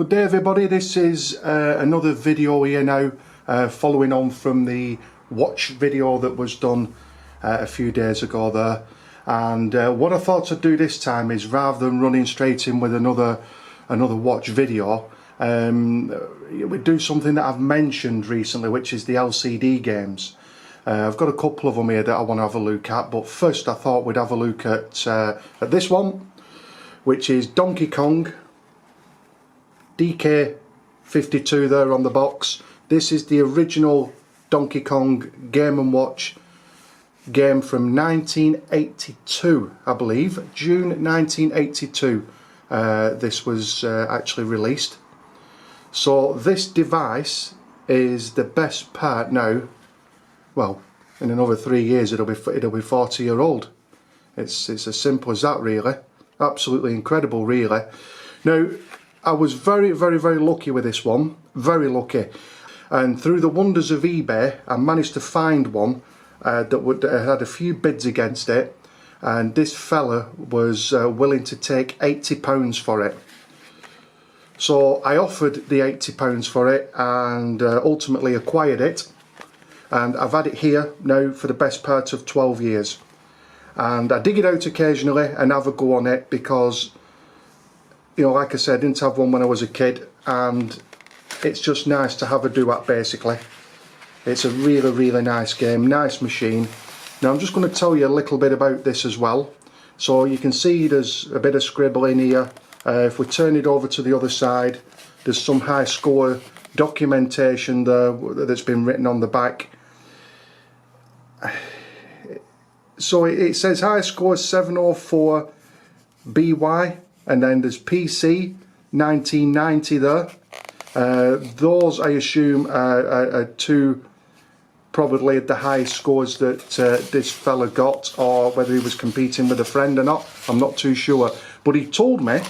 Good day everybody, this is another video here now, following on from the watch video that was done a few days ago there. And what I thought I'd do this time is, rather than running straight in with another watch video, we do something that I've mentioned recently, which is the LCD games. I've got a couple of them here that I want to have a look at, but first I thought we'd have a look at this one, which is Donkey Kong. DK-52 there on the box. This is the original Donkey Kong Game & Watch game from 1982, I believe. June 1982 this was actually released. So this device is the best part now. Well, in another 3 years it'll be 40-year-old. It's as simple as that, really. Absolutely incredible, really. Now, I was very lucky with this one, very lucky, and through the wonders of eBay I managed to find one that had a few bids against it, and this fella was willing to take £80 for it. So I offered the £80 for it and ultimately acquired it, and I've had it here now for the best part of 12 years, and I dig it out occasionally and have a go on it because, you know, like I said, I didn't have one when I was a kid, and it's just nice to have a do at, basically. It's a really nice game, nice machine. Now I'm just going to tell you a little bit about this as well. So you can see there's a bit of scribbling here. If we turn it over to the other side, there's some high score documentation there that's been written on the back. So it says high score 704 BY. And then there's PC 1990 there. Those, I assume, are two, probably the highest scores that this fella got, or whether he was competing with a friend or not, I'm not too sure. But he told me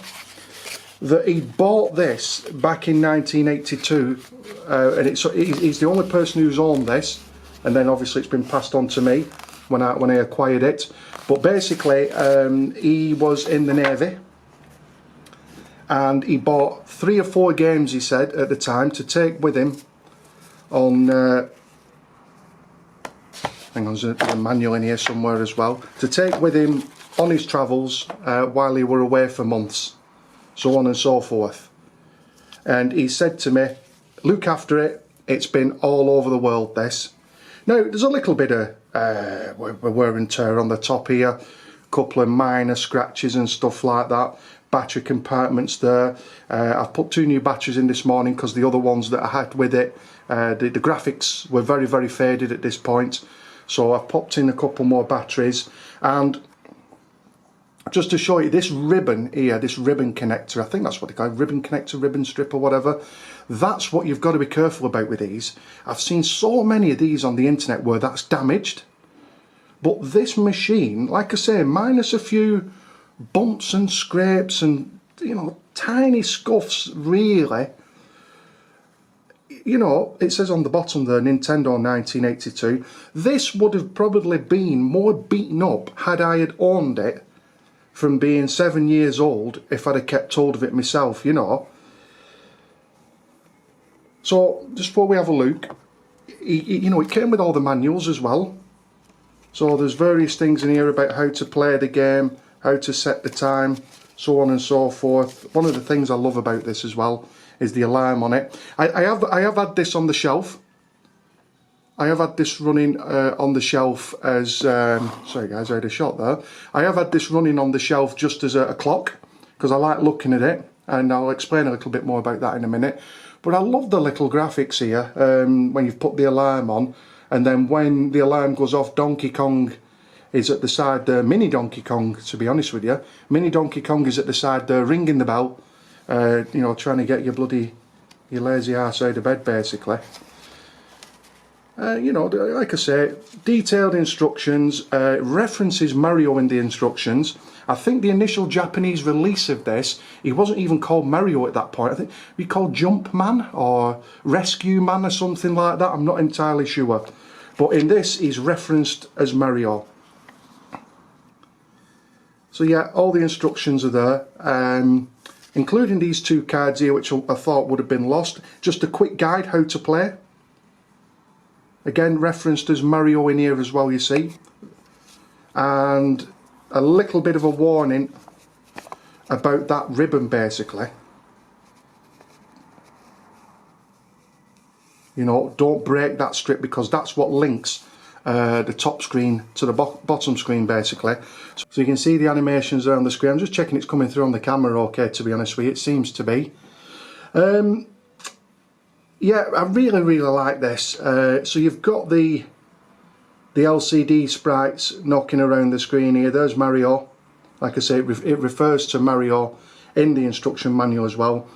that he bought this back in 1982, and he's the only person who's owned this, and then obviously it's been passed on to me when I acquired it. But basically, he was in the Navy, and he bought 3 or 4 games, he said, at the time, to take with him on, hang on, there's a manual in here somewhere as well, to take with him on his travels while he were away for months, so on and so forth. And he said to me, look after it, it's been all over the world, this. Now, there's a little bit of wear and tear on the top here, a couple of minor scratches and stuff like that. Battery compartments there. I've put 2 new batteries in this morning because the other ones that I had with it, the graphics were very faded at this point, so I've popped in a couple more batteries. And just to show you this ribbon here, this ribbon connector, I think that's what they call it, ribbon connector, ribbon strip or whatever, that's what you've got to be careful about with these. I've seen so many of these on the internet where that's damaged, but this machine, like I say, minus a few bumps and scrapes and, you know, tiny scuffs, really. You know, it says on the bottom there, Nintendo 1982. This would have probably been more beaten up had I had owned it from being 7 years old, if I'd have kept hold of it myself, you know. So, just before we have a look, you know, it came with all the manuals as well. So there's various things in here about how to play the game, how to set the time, so on and so forth. One of the things I love about this as well is the alarm on it. I have had this on the shelf. I have had this running on the shelf as, sorry guys, I had a shot there. I have had this running on the shelf just as a clock, because I like looking at it, and I'll explain a little bit more about that in a minute. But I love the little graphics here, when you've put the alarm on, and then when the alarm goes off, Donkey Kong is at the side there, Mini Donkey Kong, to be honest with you. Mini Donkey Kong is at the side there, ringing the bell, you know, trying to get your lazy ass out of bed, basically. You know, like I say, detailed instructions, references Mario in the instructions. I think the initial Japanese release of this, he wasn't even called Mario at that point. I think he called Jump Man or Rescue Man or something like that. I'm not entirely sure. But in this, he's referenced as Mario. So yeah, all the instructions are there. including these two cards here, which I thought would have been lost. Just a quick guide how to play. Again, referenced as Mario in here as well, you see. And a little bit of a warning about that ribbon, basically. You know, don't break that strip, because that's what links the top screen to the bottom screen, basically. So you can see the animations there on the screen. I'm just checking it's coming through on the camera okay, to be honest with you. It seems to be. Yeah, I really like this. So you've got the LCD sprites knocking around the screen here. There's Mario. Like I say, it refers to Mario in the instruction manual as well.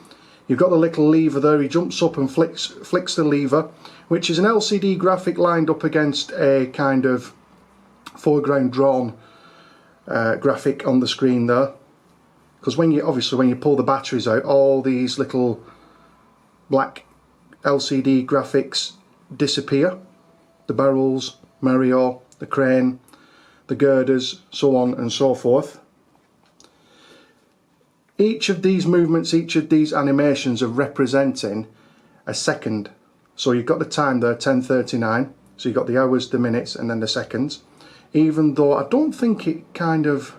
You've got the little lever there. He jumps up and flicks the lever, which is an LCD graphic lined up against a kind of foreground drawn graphic on the screen there. Because obviously when you pull the batteries out, all these little black LCD graphics disappear. The barrels, Mario, the crane, the girders, so on and so forth. Each of these movements, each of these animations are representing a second. So you've got the time there, 10:39. So you've got the hours, the minutes, and then the seconds. Even though I don't think it kind of...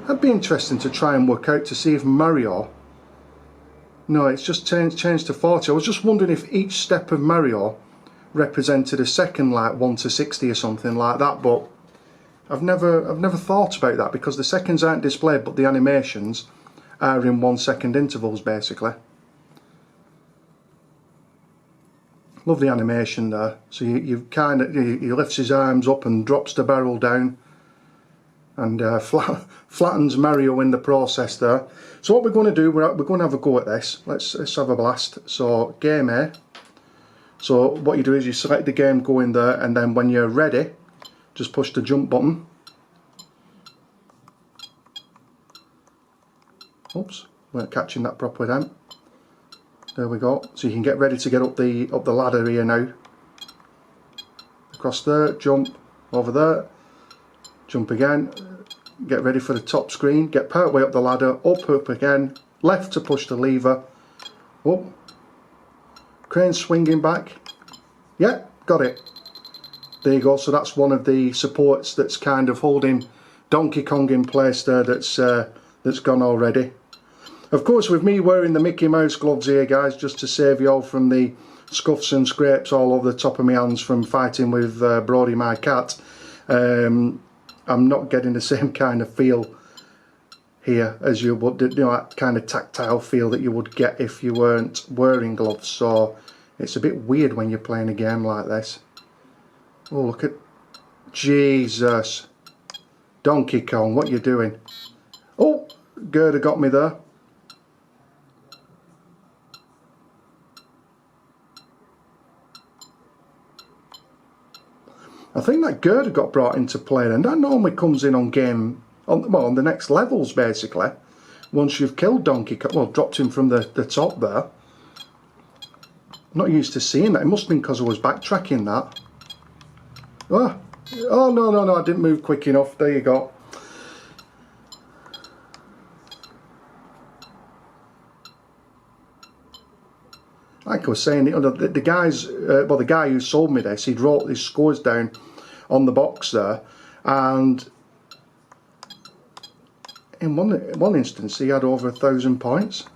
That'd be interesting to try and work out to see if Mario... No, it's just changed to 40. I was just wondering if each step of Mario represented a second, like 1 to 60 or something like that, but I've never thought about that, because the seconds aren't displayed, but the animations are in 1 second intervals, basically. Lovely animation there. So you kind of, he lifts his arms up and drops the barrel down, and flattens Mario in the process there. So what we're going to do, we're going to have a go at this. Let's have a blast. So game A. So what you do is you select the game, go in there, and then when you're ready, just push the jump button. Oops, weren't catching that properly then. There we go. So you can get ready to get up the ladder here now. Across there, jump over there, jump again. Get ready for the top screen. Get part way up the ladder, up again. Left to push the lever. Up. Crane swinging back. Yeah, got it. There you go. So that's one of the supports that's kind of holding Donkey Kong in place there. That's gone already. Of course, with me wearing the Mickey Mouse gloves here, guys, just to save you all from the scuffs and scrapes all over the top of my hands from fighting with Brody, my cat. I'm not getting the same kind of feel here as you would, you know, that kind of tactile feel that you would get if you weren't wearing gloves. So it's a bit weird when you're playing a game like this. Oh, look at... Jesus. Donkey Kong, what you doing? Oh, Gerda got me there. I think that girder got brought into play, and that normally comes in on on the next levels, basically. Once you've killed Donkey Kong, well, dropped him from the top there. I'm not used to seeing that. It must have been because I was backtracking that. Oh no, I didn't move quick enough. There you go. Like I was saying, the guys, well, the guy who sold me this, he'd wrote his scores down on the box there, and in one instance he had over 1,000 points.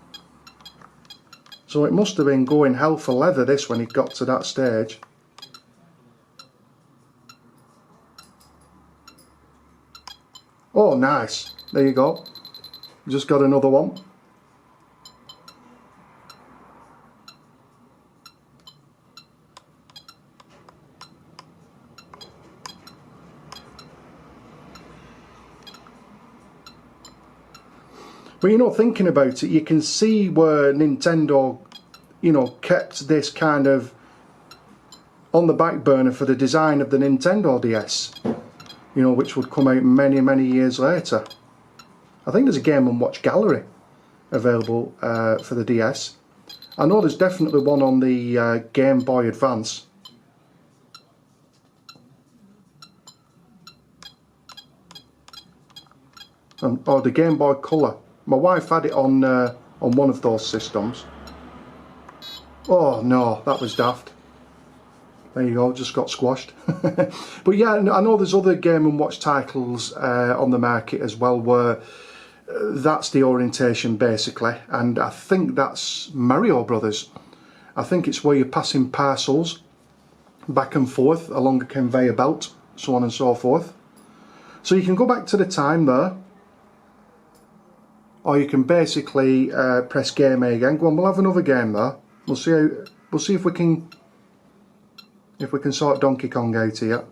So it must have been going hell for leather, this, when he got to that stage. Oh, nice. There you go. Just got another one. But you know, thinking about it, you can see where Nintendo, you know, kept this kind of on the back burner for the design of the Nintendo DS, you know, which would come out many years later. I think there's a Game & Watch gallery available for the DS. I know there's definitely one on the Game Boy Advance. or the Game Boy Color. My wife had it on one of those systems. Oh no, that was daft. There you go, just got squashed. But yeah, I know there's other Game & Watch titles on the market as well where that's the orientation basically, and I think that's Mario Brothers. I think it's where you're passing parcels back and forth along a conveyor belt, so on and so forth. So you can go back to the time there, or you can basically press Game A again. Go on, we'll have another game there. We'll see if we can sort Donkey Kong out here.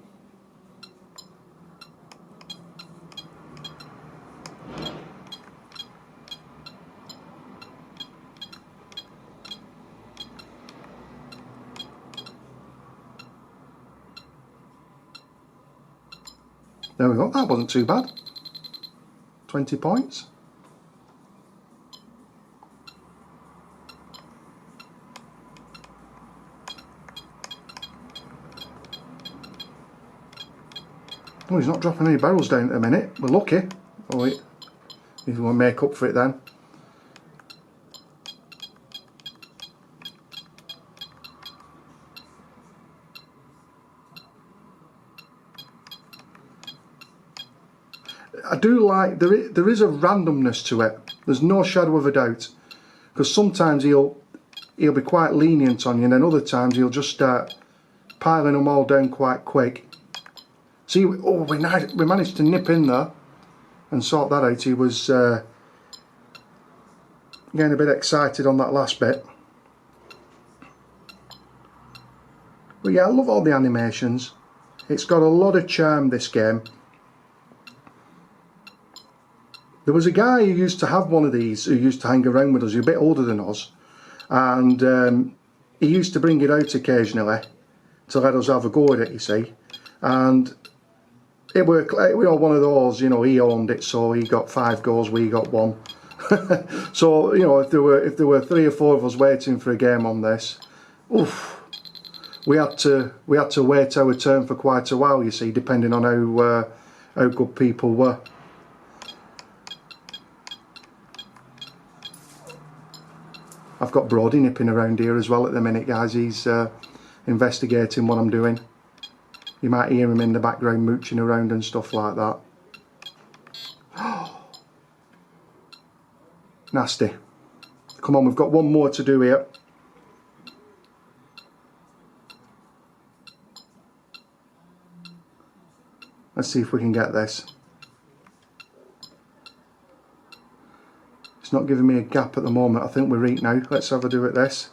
There we go, that wasn't too bad. 20 points. Oh, he's not dropping any barrels down at the minute. We're lucky. Oh wait, he's going to make up for it then. I do like, there is a randomness to it. There's no shadow of a doubt. Because sometimes he'll be quite lenient on you, and then other times he'll just start piling them all down quite quick. See, oh, we managed to nip in there and sort that out. He was getting a bit excited on that last bit. But yeah, I love all the animations. It's got a lot of charm, this game. There was a guy who used to have one of these, who used to hang around with us, who's a bit older than us, and he used to bring it out occasionally to let us have a go at it, you see. And it were one of those, you know, he owned it, so he got 5 goes, we got 1. So, you know, if there were 3 or 4 of us waiting for a game on this, oof, we had to wait our turn for quite a while, you see, depending on how good people were. I've got Brody nipping around here as well at the minute, guys. He's investigating what I'm doing. You might hear him in the background mooching around and stuff like that. Nasty. Come on, we've got one more to do here. Let's see if we can get this. It's not giving me a gap at the moment. I think we're right now. Let's have a do at this.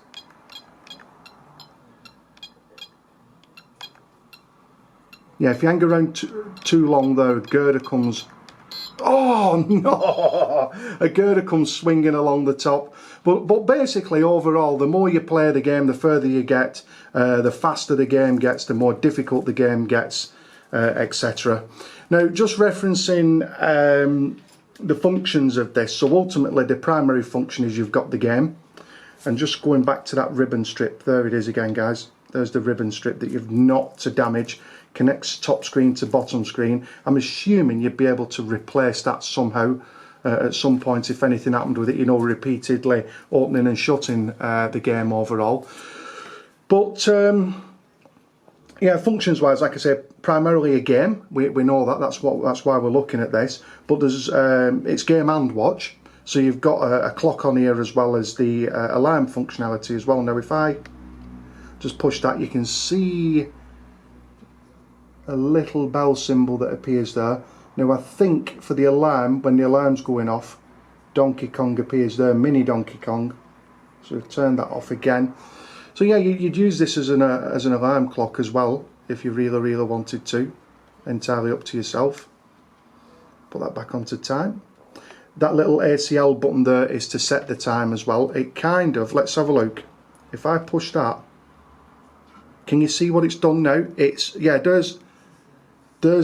Yeah, if you hang around too long though, a girder comes... Oh no! A girder comes swinging along the top. But basically, overall, the more you play the game, the further you get, the faster the game gets, the more difficult the game gets, etc. Now, just referencing the functions of this. So ultimately, the primary function is you've got the game. And just going back to that ribbon strip, there it is again, guys. There's the ribbon strip that you've not to damage. Connects top screen to bottom screen. I'm assuming you'd be able to replace that somehow at some point if anything happened with it, you know, repeatedly opening and shutting the game overall. But yeah, functions wise, like I say, primarily a game. We know that. That's why we're looking at this. But there's it's game and watch. So you've got a clock on here as well as the alarm functionality as well. Now if I just push that, you can see a little bell symbol that appears there. Now I think for the alarm, when the alarm's going off, Donkey Kong appears there, mini Donkey Kong. So we've turned that off again. So yeah, you'd use this as an alarm clock as well, if you really wanted to. Entirely up to yourself. Put that back onto time. That little ACL button there is to set the time as well. It kind of, let's have a look. If I push that, can you see what it's done now? It's, yeah, there's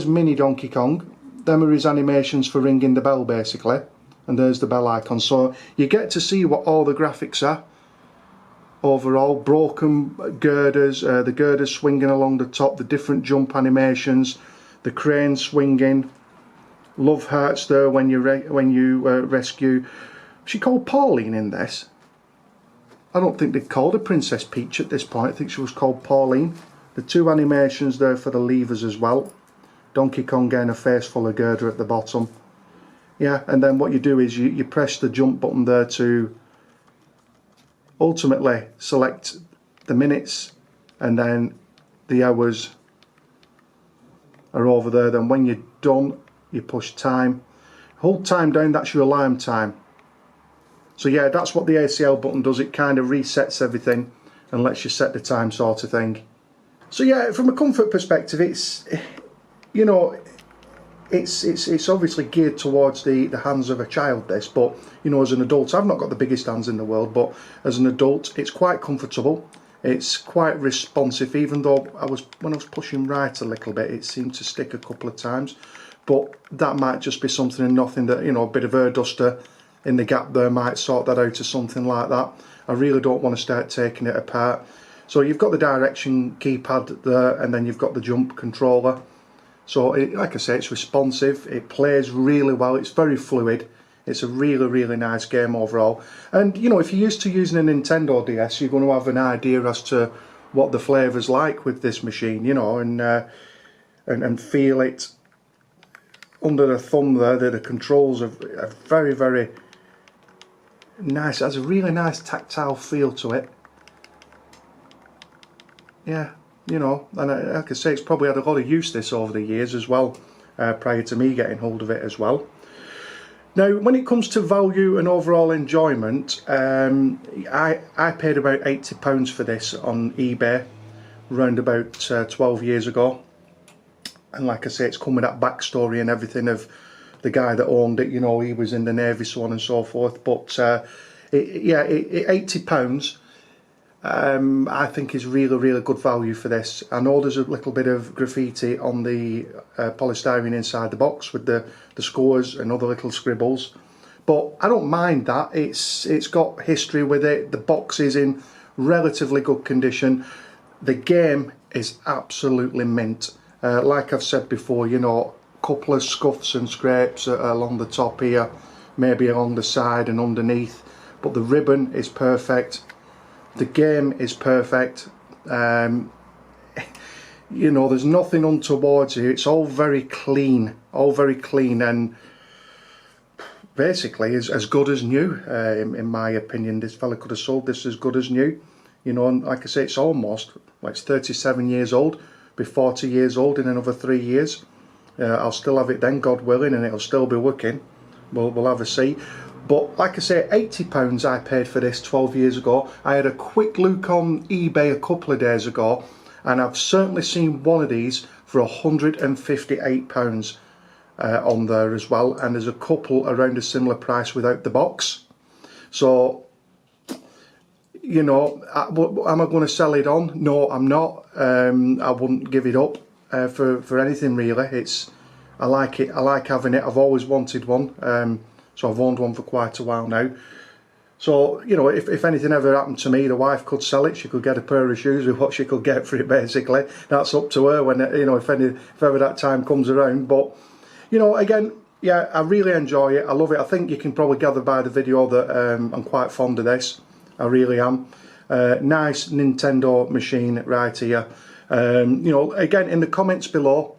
mini Donkey Kong. Them are his animations for ringing the bell basically. And there's the bell icon. So you get to see what all the graphics are. Overall, broken girders, the girders swinging along the top, the different jump animations, the crane swinging. love hearts there when you rescue. She called Pauline in this. I don't think they called her Princess Peach at this point. I think she was called Pauline. The 2 animations there for the levers as well. Donkey Kong getting a face full of girder at the bottom. Yeah, and then what you do is you press the jump button there to ultimately select the minutes, and then the hours are over there. Then when you're done, you push time. Hold time down, that's your alarm time. So yeah, that's what the ACL button does. It kind of resets everything and lets you set the time, sort of thing. So yeah, from a comfort perspective, it's, you know, it's obviously geared towards the hands of a child, this, but you know, as an adult, I've not got the biggest hands in the world, but as an adult, it's quite comfortable. It's quite responsive, even though when I was pushing right a little bit, it seemed to stick a couple of times. But that might just be something and nothing that, you know, a bit of air duster in the gap there might sort that out or something like that. I really don't want to start taking it apart. So you've got the direction keypad there, and then you've got the jump controller. So like I say, it's responsive, it plays really well, it's very fluid. It's a really nice game overall. And you know, if you're used to using a Nintendo DS, you're going to have an idea as to what the flavour's like with this machine, you know, and feel it under the thumb there. The controls are very nice. It has a really nice tactile feel to it. Yeah, you know, and like I say, it's probably had a lot of use, this, over the years as well, prior to me getting hold of it as well. Now, when it comes to value and overall enjoyment, I paid about £80 for this on eBay around about 12 years ago. And like I say, it's come with that backstory and everything of the guy that owned it. You know, he was in the Navy, so on and so forth. But £80, I think is really good value for this. I know there's a little bit of graffiti on the polystyrene inside the box with the scores and other little scribbles, but I don't mind that. It's got history with it. The box is in relatively good condition. The game is absolutely mint. Like I've said before, you know, a couple of scuffs and scrapes along the top here, maybe along the side and underneath, but the ribbon is perfect. The game is perfect. You know, there's nothing untoward here. It's all very clean, and basically as good as new, in my opinion. This fella could have sold this as good as new. You know, and like I say, it's almost, like, it's 37 years old, be 40 years old in another 3 years. I'll still have it then, God willing, and it'll still be working. We'll have a see. But like I say, £80 I paid for this 12 years ago. I had a quick look on eBay a couple of days ago, and I've certainly seen one of these for £158 on there as well. And there's a couple around a similar price without the box. So, you know, am I going to sell it on? No, I'm not. I wouldn't give it up for anything really. I like it. I like having it. I've always wanted one. So I've owned one for quite a while now. So, you know, if anything ever happened to me, the wife could sell it. She could get a pair of shoes with what she could get for it, basically. That's up to her when, you know, if ever that time comes around. But, you know, again, yeah, I really enjoy it. I love it. I think you can probably gather by the video that I'm quite fond of this. I really am. Nice Nintendo machine right here. You know, again, in the comments below,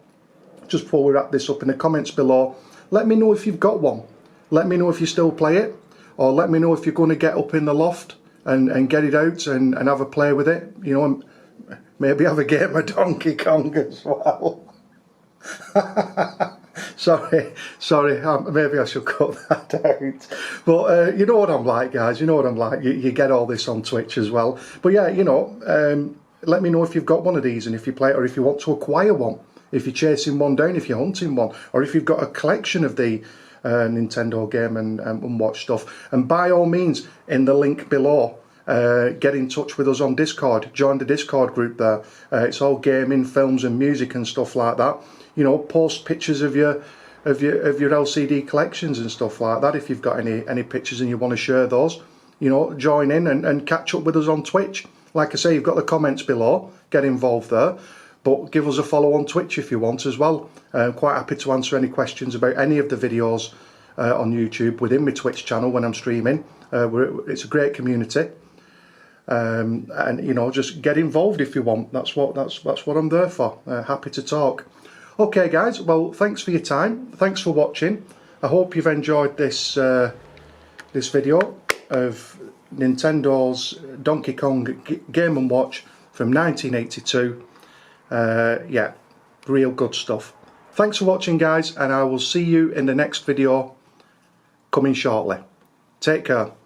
just before we wrap this up, in the comments below, let me know if you've got one. Let me know if you still play it, or let me know if you're going to get up in the loft and get it out and have a play with it. You know, and maybe have a game of Donkey Kong as well. sorry, maybe I should cut that out. But you know what I'm like, guys, you know what I'm like. You get all this on Twitch as well. But yeah, you know, let me know if you've got one of these and if you play it, or if you want to acquire one, if you're chasing one down, if you're hunting one, or if you've got a collection of the Nintendo game and watch stuff. And by all means, in the link below, get in touch with us on Discord. Join the Discord group there. It's all gaming, films and music and stuff like that. You know, post pictures of your LCD collections and stuff like that. If you've got any pictures and you want to share those, you know, join in and catch up with us on Twitch. Like I say, you've got the comments below. Get involved there. But give us a follow on Twitch if you want as well. I'm quite happy to answer any questions about any of the videos on YouTube within my Twitch channel when I'm streaming. It's a great community. And you know, just get involved if you want. That's what I'm there for. Happy to talk. Okay guys, well thanks for your time. Thanks for watching. I hope you've enjoyed this this video of Nintendo's Donkey Kong Game & Watch from 1982. Yeah, real good stuff. Thanks for watching guys, and I will see you in the next video coming shortly. Take care.